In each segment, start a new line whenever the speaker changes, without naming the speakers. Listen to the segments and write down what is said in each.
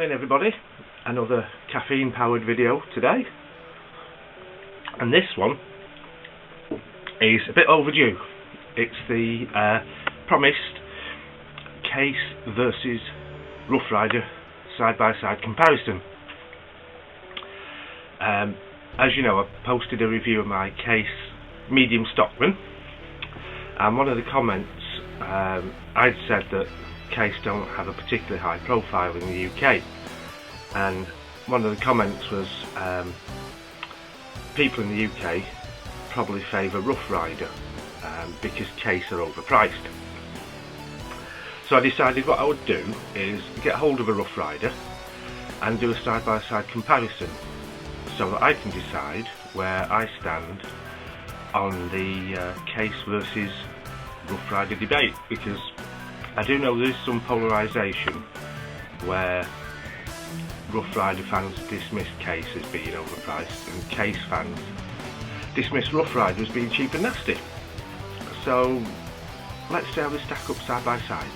morning everybody, another caffeine powered video today, and this one is a bit overdue. It's the promised Case versus Rough Rider side by side comparison. As you know, I posted a review of my Case medium stockman, and one of the comments I'd said that Case don't have a particularly high profile in the UK, and one of the comments was people in the UK probably favour Rough Rider because Case are overpriced. So I decided what I would do is get hold of a Rough Rider and do a side-by-side comparison so that I can decide where I stand on the Case versus Rough Rider debate, because I do know there is some polarisation where Rough Rider fans dismiss Case as being overpriced and Case fans dismiss Rough Rider as being cheap and nasty. So let's see how they stack up side by side.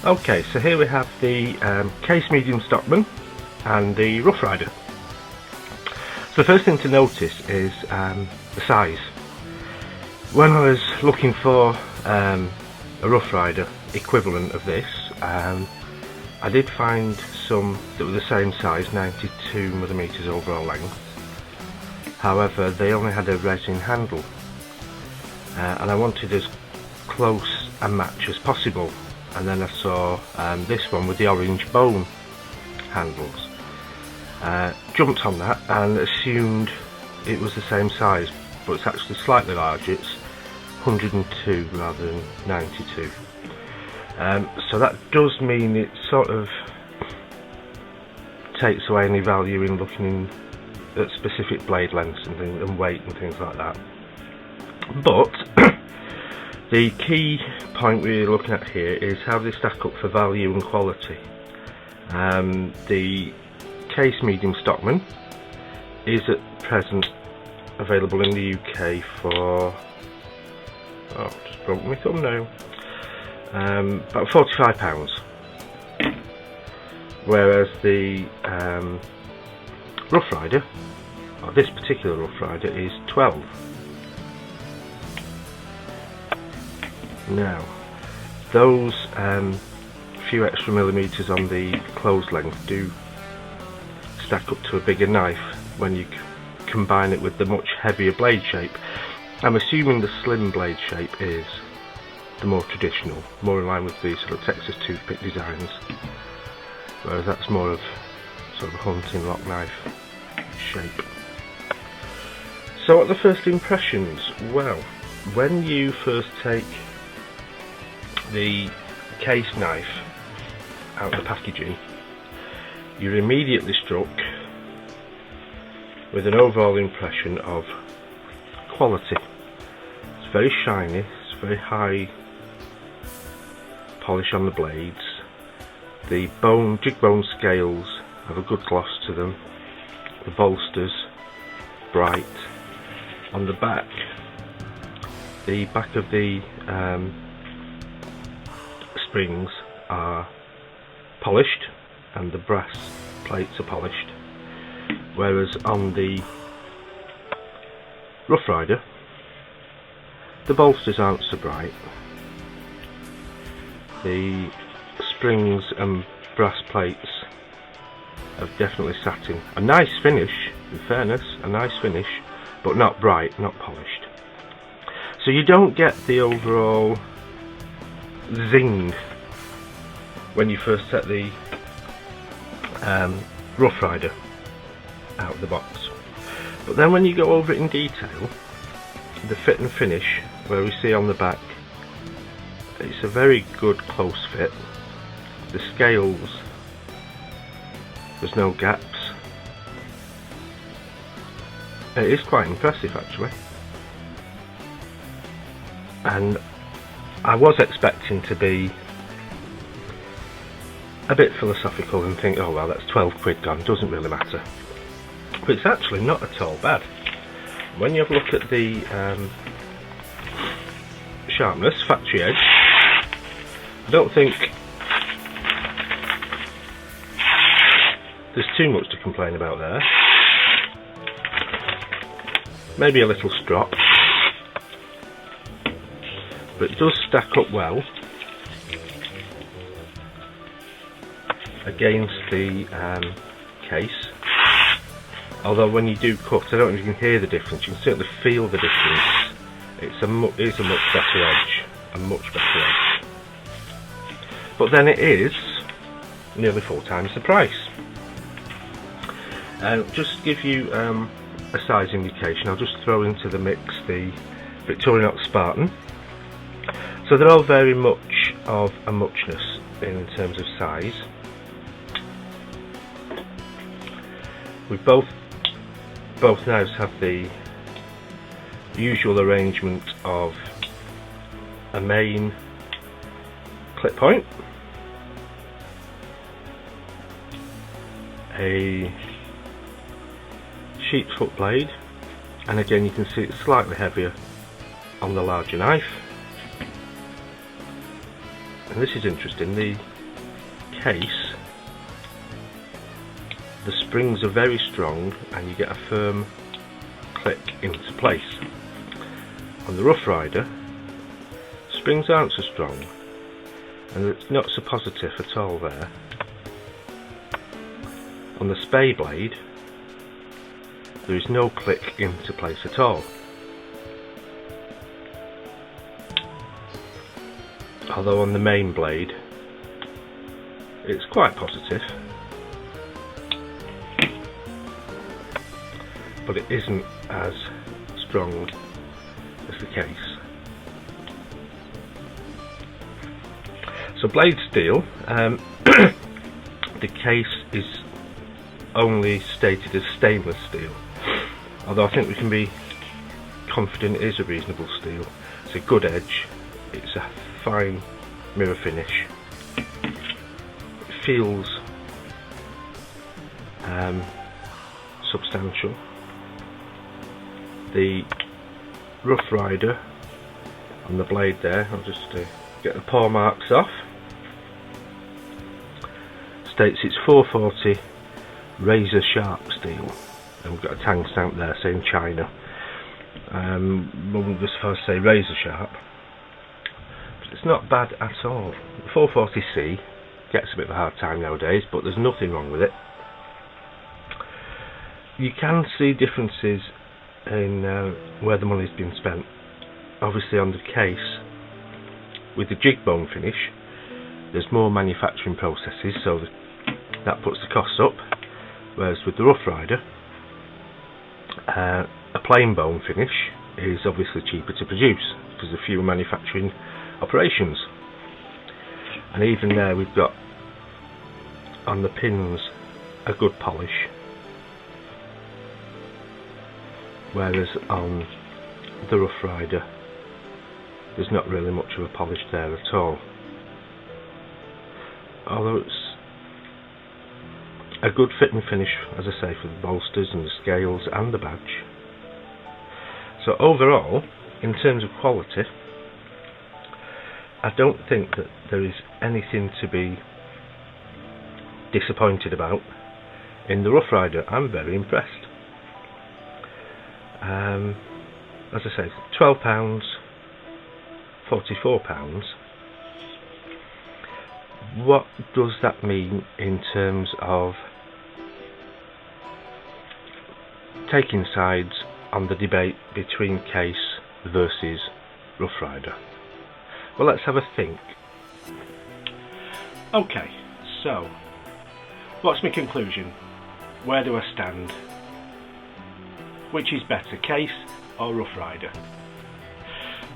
Okay, so here we have the Case medium stockman and the Rough Rider. So the first thing to notice is the size. When I was looking for a Rough Rider equivalent of this, I did find some that were the same size, 92mm overall length. However, they only had a resin handle, and I wanted as close a match as possible. And then I saw this one with the orange bone handles. Jumped on that and assumed it was the same size, but it's actually slightly larger. It's 102 rather than 92. So that does mean it sort of takes away any value in looking at specific blade lengths and weight and things like that. But the key point we're looking at here is how they stack up for value and quality. The Case medium stockman is at present available in the UK for, just broke my thumbnail, about £45, whereas the Rough Rider, or this particular Rough Rider, is £12. Now, those few extra millimetres on the close length do stack up to a bigger knife when you combine it with the much heavier blade shape. I'm assuming the slim blade shape is the more traditional, more in line with the sort of Texas toothpick designs, whereas that's more of sort of a hunting lock knife shape. So what are the first impressions? Well, when you first take the Case knife out of the packaging, you're immediately struck with an overall impression of quality. It's very shiny, it's very high polish on the blades. The jig bone scales have a good gloss to them. The bolsters bright. On the back of the springs are polished and the brass plates are polished, whereas on the Rough Rider the bolsters aren't so bright. The springs and brass plates have definitely satin. A nice finish, in fairness, a nice finish, but not bright, not polished. So you don't get the overall zing when you first set the Rough Rider out of the box. But then when you go over it in detail, the fit and finish, where we see on the back, it's a very good close fit. The scales, there's no gaps. It is quite impressive actually. And I was expecting to be a bit philosophical and think, oh well, that's 12 quid gone, doesn't really matter. But it's actually not at all bad. When you have a look at the sharpness, factory edge, I don't think there's too much to complain about there. Maybe a little strop, but it does stack up well against the case. Although when you do cut, I don't know if you can hear the difference, you can certainly feel the difference. It's a much better edge, a much better edge. But then it is nearly 4 times the price. Just to give you a size indication, I'll just throw into the mix the Victorinox Spartan. So they're all very much of a muchness in terms of size. We both knives have the usual arrangement of a main clip point, a sheep's foot blade, and again you can see it's slightly heavier on the larger knife. And this is interesting, the case, the springs are very strong and you get a firm click into place. On the Rough Rider, springs aren't so strong and it's not so positive at all there. On the Spey blade, there is no click into place at all. Although on the main blade, it's quite positive, but it isn't as strong as the case. So blade steel, the case is only stated as stainless steel, although I think we can be confident it is a reasonable steel. It's a good edge, it's a fine mirror finish, it feels substantial. The Rough Rider on the blade there, I'll just get the paw marks off, states it's 440 razor sharp steel, and we've got a tang stamp there saying China. Wouldn't just first say razor sharp, but it's not bad at all. The 440C gets a bit of a hard time nowadays, but there's nothing wrong with it. You can see differences in where the money's been spent. Obviously on the case, with the jig bone finish, there's more manufacturing processes, so that puts the costs up, whereas with the Rough Rider, a plain bone finish is obviously cheaper to produce because of fewer manufacturing operations. And even there we've got on the pins a good polish, whereas on the Rough Rider there's not really much of a polish there at all. Although it's a good fit and finish, as I say, for the bolsters and the scales and the badge. So overall, in terms of quality, I don't think that there is anything to be disappointed about in the Rough Rider. I'm very impressed. As I say, £12, £44. What does that mean in terms of taking sides on the debate between case versus Rough Rider? Well, let's have a think. Okay, so what's my conclusion? Where do I stand? Which is better, case or Rough Rider?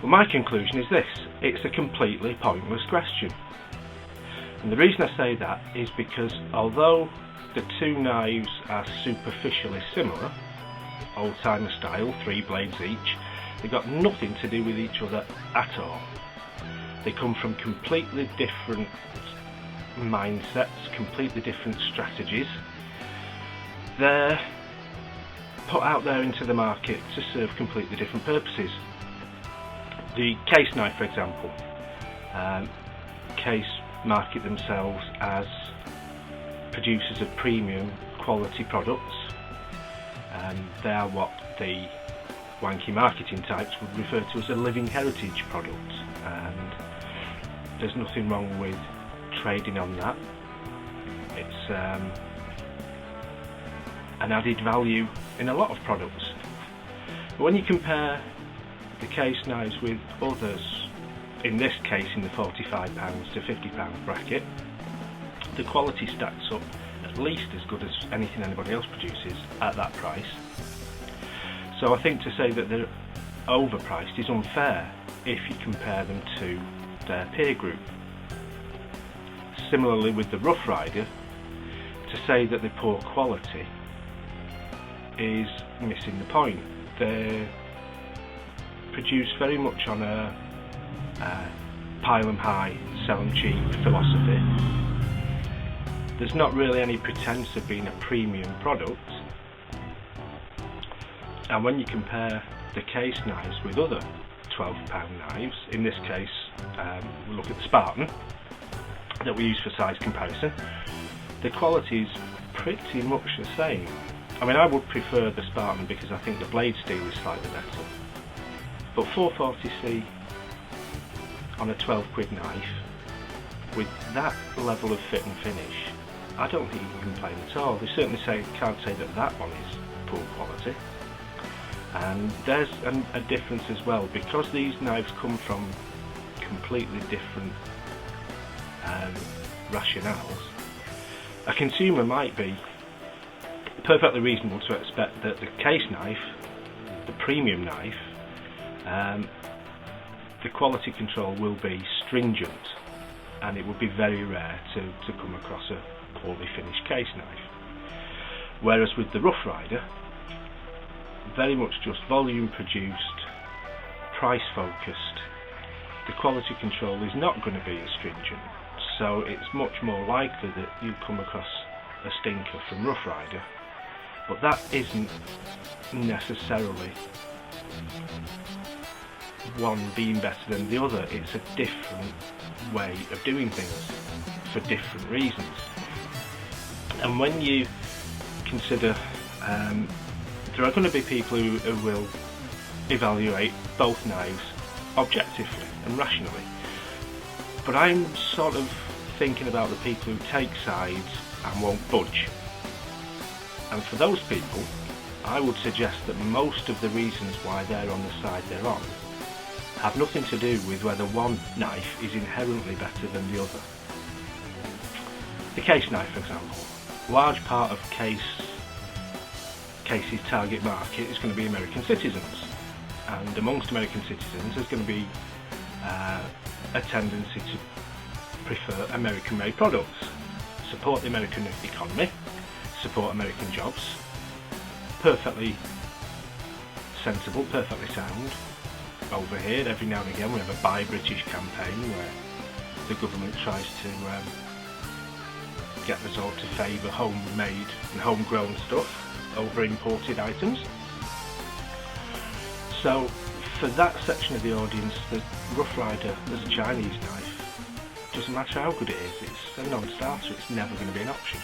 Well, my conclusion is this: it's a completely pointless question. And the reason I say that is because although the two knives are superficially similar, old-timer style, 3 blades each, they've got nothing to do with each other at all. They come from completely different mindsets, completely different strategies. They're put out there into the market to serve completely different purposes. The case knife, for example, case market themselves as producers of premium quality products. They are what the wanky marketing types would refer to as a living heritage product, and there's nothing wrong with trading on that. It's an added value in a lot of products. But when you compare the case knives with others, in this case in the £45 to £50 bracket, the quality stacks up at least as good as anything anybody else produces at that price. So I think to say that they're overpriced is unfair if you compare them to their peer group. Similarly with the Rough Reider, to say that they're poor quality is missing the point. They're produced very much on a pile them high, sell them cheap philosophy. There's not really any pretense of being a premium product, and when you compare the case knives with other £12 knives, in this case we'll look at the Spartan that we use for size comparison, the quality is pretty much the same. I mean, I would prefer the Spartan because I think the blade steel is slightly better, but 440C on a £12 knife with that level of fit and finish, I don't think you can complain at all. They certainly can't say that that one is poor quality. And there's a difference as well, because these knives come from completely different rationales. A consumer might be perfectly reasonable to expect that the case knife, the premium knife, the quality control will be stringent, and it would be very rare to come across a poorly finished case knife. Whereas with the Rough Reider, very much just volume produced, price focused, the quality control is not going to be as stringent, so it's much more likely that you come across a stinker from Rough Reider. But that isn't necessarily one being better than the other, it's a different way of doing things for different reasons. And when you consider there are going to be people who will evaluate both knives objectively and rationally, but I'm sort of thinking about the people who take sides and won't budge. And for those people, I would suggest that most of the reasons why they're on the side they're on have nothing to do with whether one knife is inherently better than the other. The case knife, for example, large part of Case's target market is going to be American citizens, and amongst American citizens there's going to be a tendency to prefer American made products, support the American economy, support American jobs. Perfectly sensible, perfectly sound. Over here, every now and again we have a Buy British campaign where the government tries to get us all to favour homemade and homegrown stuff over imported items. So for that section of the audience, the Rough Reider as a Chinese knife, doesn't matter how good it is, it's a non-starter, it's never going to be an option.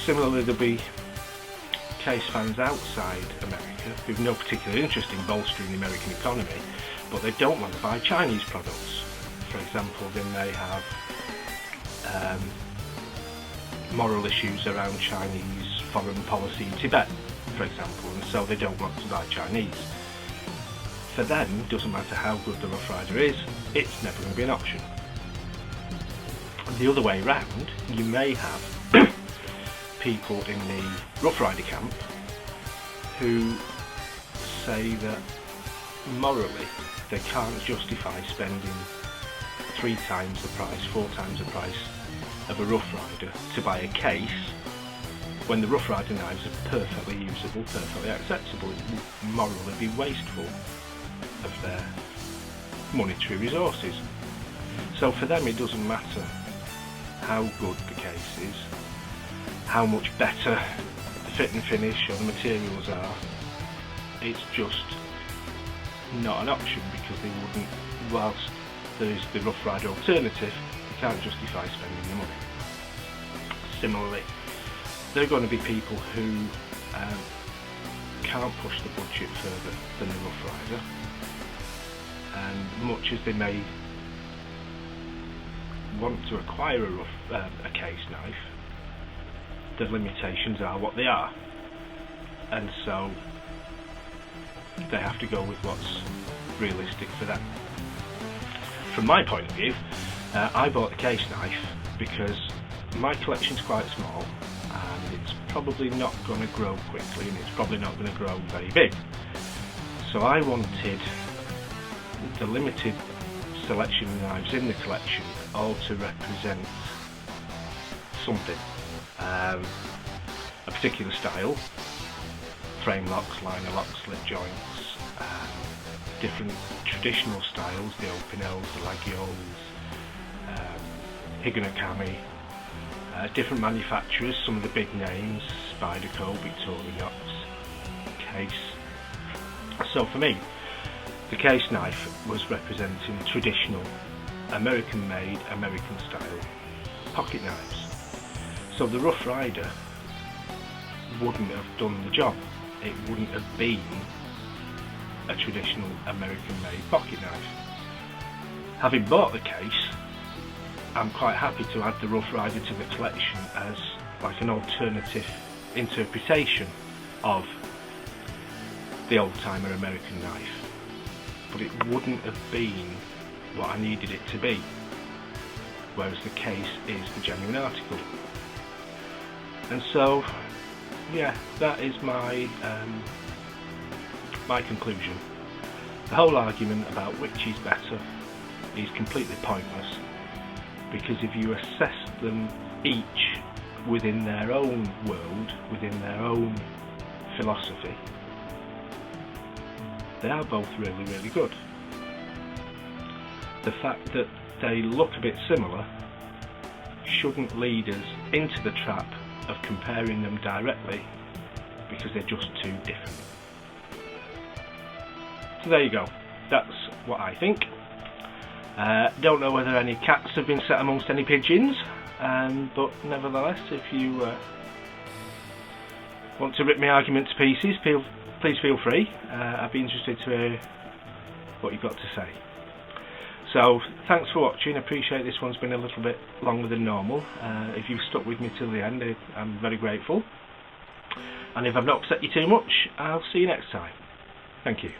Similarly, there'll be case fans outside America who've no particular interest in bolstering the American economy, but they don't want to buy Chinese products. For example, they may have moral issues around Chinese foreign policy in Tibet, for example, and so they don't want to buy Chinese. For them, it doesn't matter how good the Rough Reider is, it's never going to be an option. The other way round, you may have people in the Rough Reider camp who say that morally they can't justify spending 3 times the price, 4 times the price of a Rough Reider to buy a case when the Rough Reider knives are perfectly usable, perfectly acceptable. It would morally be wasteful of their monetary resources. So for them it doesn't matter how good the case is, how much better the fit and finish or the materials are, it's just not an option, because they wouldn't, whilst there is the Rough Reider alternative, they can't justify spending the money. Similarly, there are going to be people who can't push the budget further than the Rough Rider, and much as they may want to acquire a case knife, the limitations are what they are, and so they have to go with what's realistic for them. From my point of view, I bought the case knife because my collection's quite small and it's probably not going to grow quickly, and it's probably not going to grow very big. So I wanted the limited selection of knives in the collection all to represent something, a particular style, frame locks, liner locks, slip joints, different traditional styles, the open L's, the Lagios, Higanakami, different manufacturers, some of the big names, Spyderco, Victorinox, Case. So for me, the case knife was representing traditional, American made, American style pocket knives. So the Rough Rider wouldn't have done the job. It wouldn't have been a traditional American made pocket knife. Having bought the case, I'm quite happy to add the Rough Rider to the collection as like an alternative interpretation of the old-timer American knife, but it wouldn't have been what I needed it to be, whereas the case is the genuine article. And so, yeah, that is my my conclusion. The whole argument about which is better is completely pointless, because if you assess them each within their own world, within their own philosophy, they are both really, really good. The fact that they look a bit similar shouldn't lead us into the trap of comparing them directly, because they're just too different. So there you go, that's what I think. Don't know whether any cats have been set amongst any pigeons, but nevertheless, if you want to rip my argument to pieces, please feel free. I'd be interested to hear what you've got to say. So thanks for watching. I appreciate this one's been a little bit longer than normal. If you've stuck with me till the end, I'm very grateful. And if I've not upset you too much, I'll see you next time. Thank you.